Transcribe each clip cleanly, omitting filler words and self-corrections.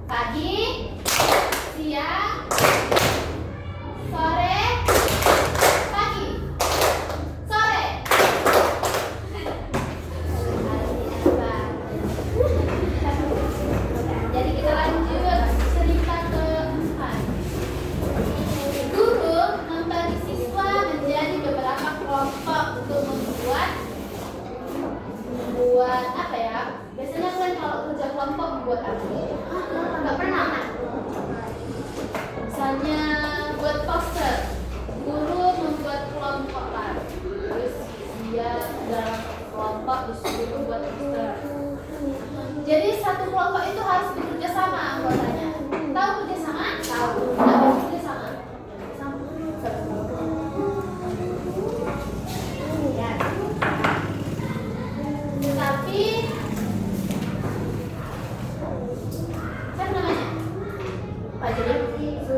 Pagi, siang, sore, pagi, sore. Jadi kita lanjut cerita keempat. Guru membagi siswa menjadi beberapa kelompok untuk membuat apa ya? Biasanya kan kalau kerja kelompok membuat apa? Nggak pernah kan? Misalnya buat poster, guru membuat kelompok kan, terus dia dalam kelompok disuruh buat poster. Jadi satu kelompok itu harus bekerja sama anggotanya. Tahu kerja sama? Tahu. Apa kerja sama? Ya. Tapi siapa namanya?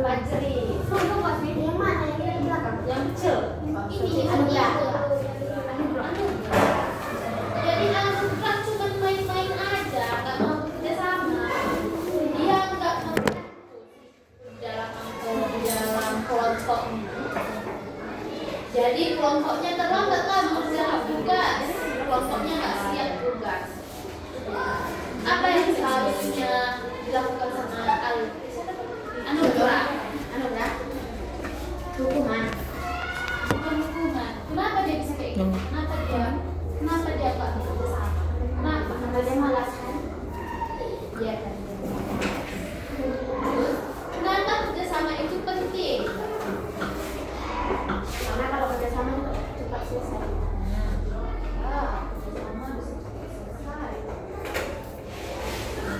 Fajri. Tunggu Mas, yang mana? Yang di belakang? Yang kecil. Ini Anugrah. Jadi Anugrah cuma main-main aja, nggak mau bekerja sama. Dia nggak mau dalam kelompok. Jadi kelompoknya terlambat lah mengerjakan tugas. Kelompoknya nggak siap tugas. Apa yang seharusnya dilakukan sama Anugrah? Hukuman. Bukan hukuman. Kenapa dia bisa kayak gitu? Kenapa dia nggak bekerja sama? Kenapa dia malas kan? Iya kan. Terus, kenapa kerjasama itu penting? Karena kalau kerjasama itu cepat selesai. Kerjasama bisa cepat selesai.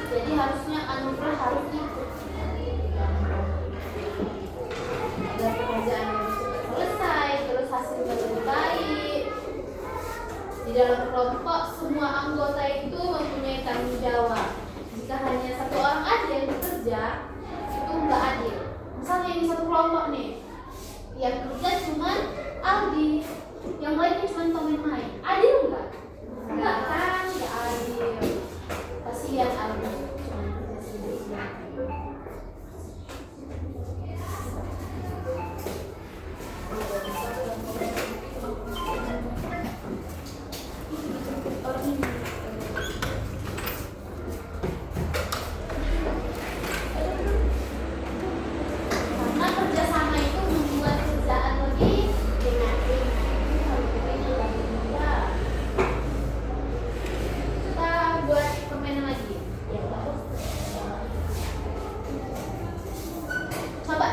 Jadi harusnya Anugrah harus ikut. Agar pekerjaan lebih cepat selesai, terus hasilnya lebih baik. Di dalam kelompok, semua anggota itu mempunyai tanggung jawab. Jika hanya satu orang aja yang bekerja, itu nggak adil. Misalnya ini satu kelompok nih, yang kerja cuma Aldi, yang lainnya cuma main-main. Adil nggak? Nggak kan? Nggak adil. Kasihan Aldi, cuma kerja sendiri.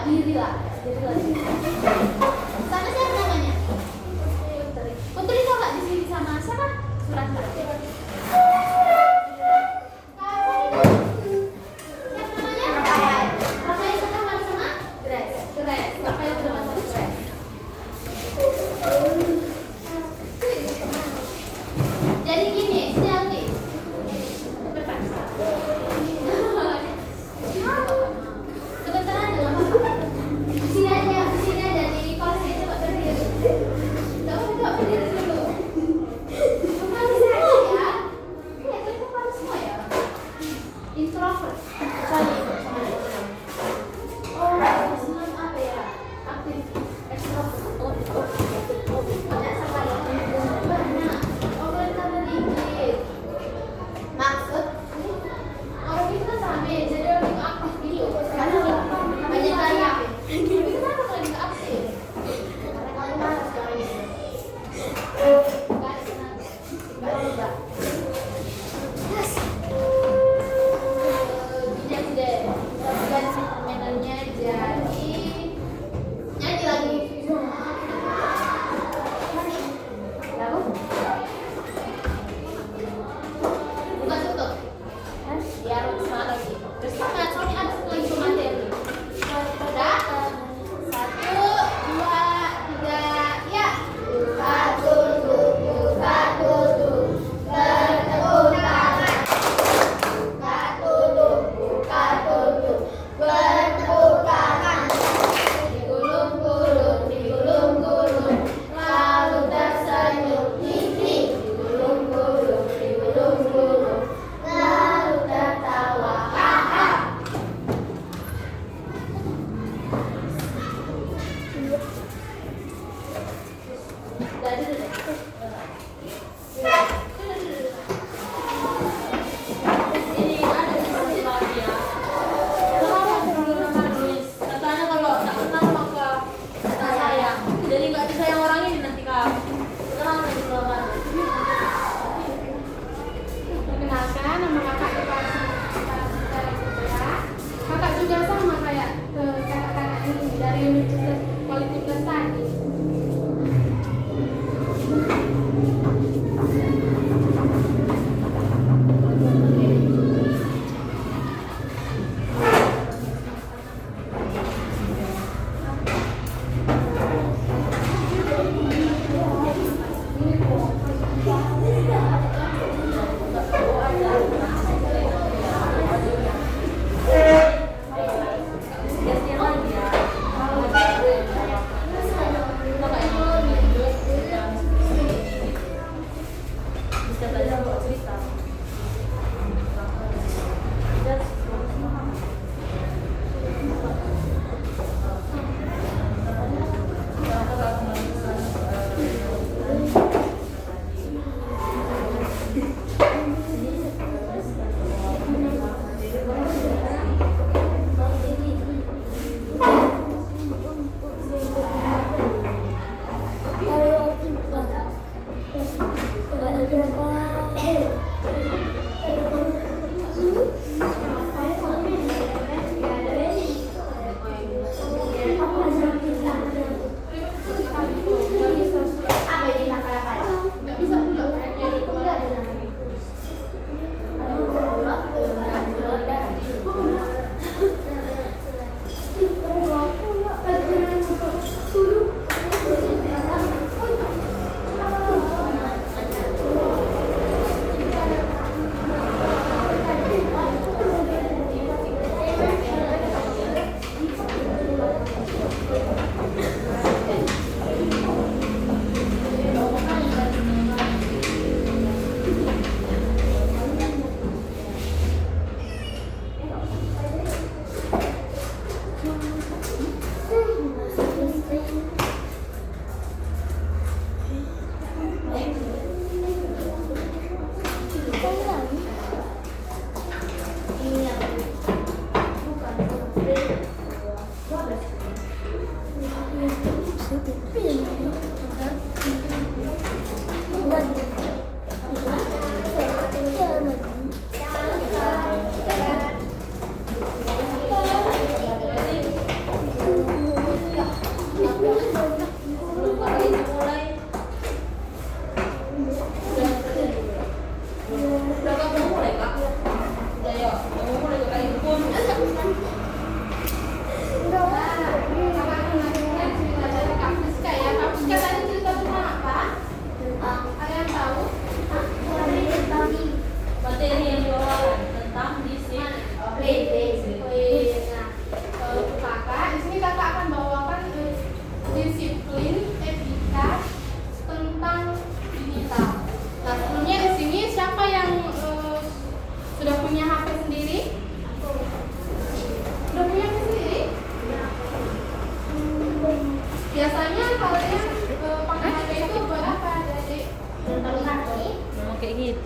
Diri lah. Sana siapa namanya? Putri kok nggak di sini sama siapa? Suranda. Siapa namanya? Rafael sekamar sama Grace. Rafael sama Grace. Jadi gini, Selvi. Sebentar aja nggak apa-apa. Sini aja di kursi coba berdiri. Coba berdiri dulu. Kembali saja ya.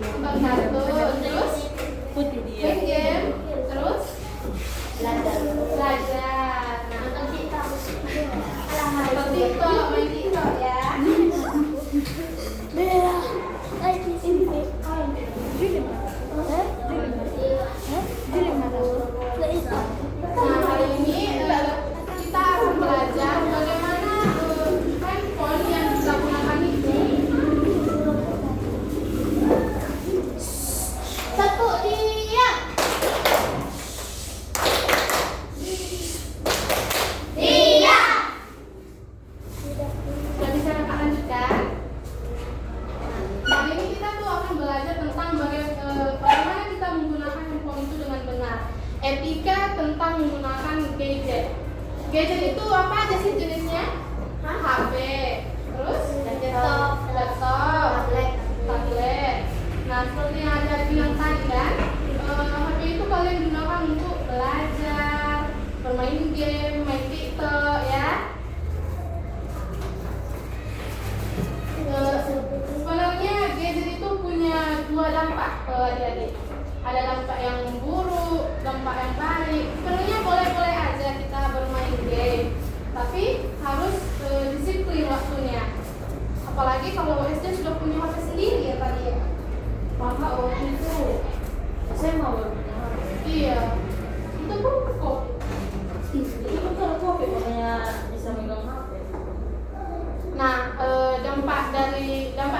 nonton kartun, terus main game, terus belajar. Nah, nonton TikTok, main TikTok ya. Nah, hari ini kita akan belajar bagaimana handphone yang kita gunakan itu. Satu, diam. Diam. Sudah bisa Kakak lanjutkan? Nah, hari ini kita tuh akan belajar tentang bagaimana kita menggunakan handphone itu dengan benar. Etika tentang menggunakan gadget. Gadget itu apa aja sih jenisnya? HP, terus laptop, tablet. Nah, seperti yang ada bilang tadi kan, HP itu kalian gunakan untuk belajar, bermain game, main TikTok ya. Sebenarnya gadget itu punya dua dampak ke adik-adik. Ada dampak yang buruk, dampak yang baik. Sebenarnya boleh-boleh aja kita bermain game, tapi harus disiplin waktunya. Apalagi kalau SD sudah punya HP sendiri ya tadi ya. Maka waktu itu saya mau punya HP. Iya, itu pun kok. Itu kan kalau kopi makanya bisa megang HP. Nah, dampak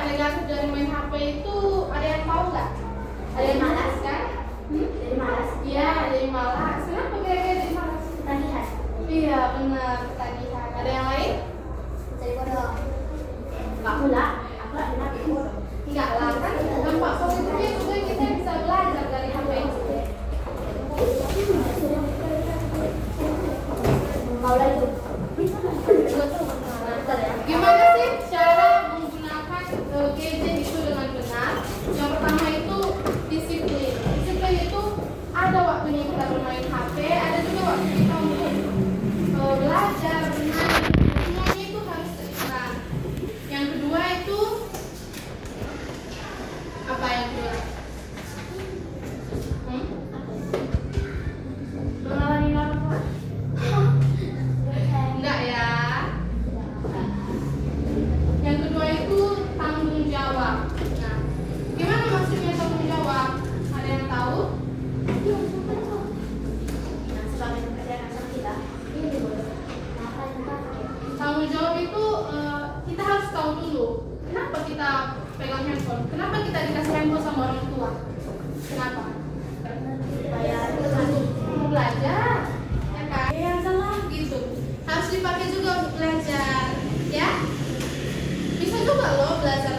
negatif dari main HP itu ada yang tahu nggak? Ada yang malas kan? Jadi malas? Iya, jadi malas. Kenapa kira-kira jadi malas? Ketagihan. Iya, benar, ketagihan. Ada yang lain? Jadi bodoh. Nggak pula, aku lagi nanti bodoh. Enggak lah, kan dampak positifnya juga kita bisa belajar dari HP itu. Mau lagi? Gimana sih cara menggunakan gadget itu dengan benar? Yang pertama itu disiplin. Disiplin itu ada waktunya kita bermain HP, ada juga waktu kita untuk belajar, bermain. Semuanya itu harus seimbang. Yang kedua itu apa yang kedua? Mengalami normal. Enggak ya. Yang kedua itu tanggung jawab. Nah, gimana maksudnya tanggung jawab? Ada yang tahu? Nah, sebagai pekerjaan asal kita, ini boleh. Tanggung jawab itu kita harus tahu dulu. Kenapa kita pegang handphone? Kenapa kita dikasih handphone sama orang tua? Kenapa? Supaya untuk belajar, ya kan? Yang salah gitu. Harus dipakai juga untuk belajar, ya? Bisa juga loh belajar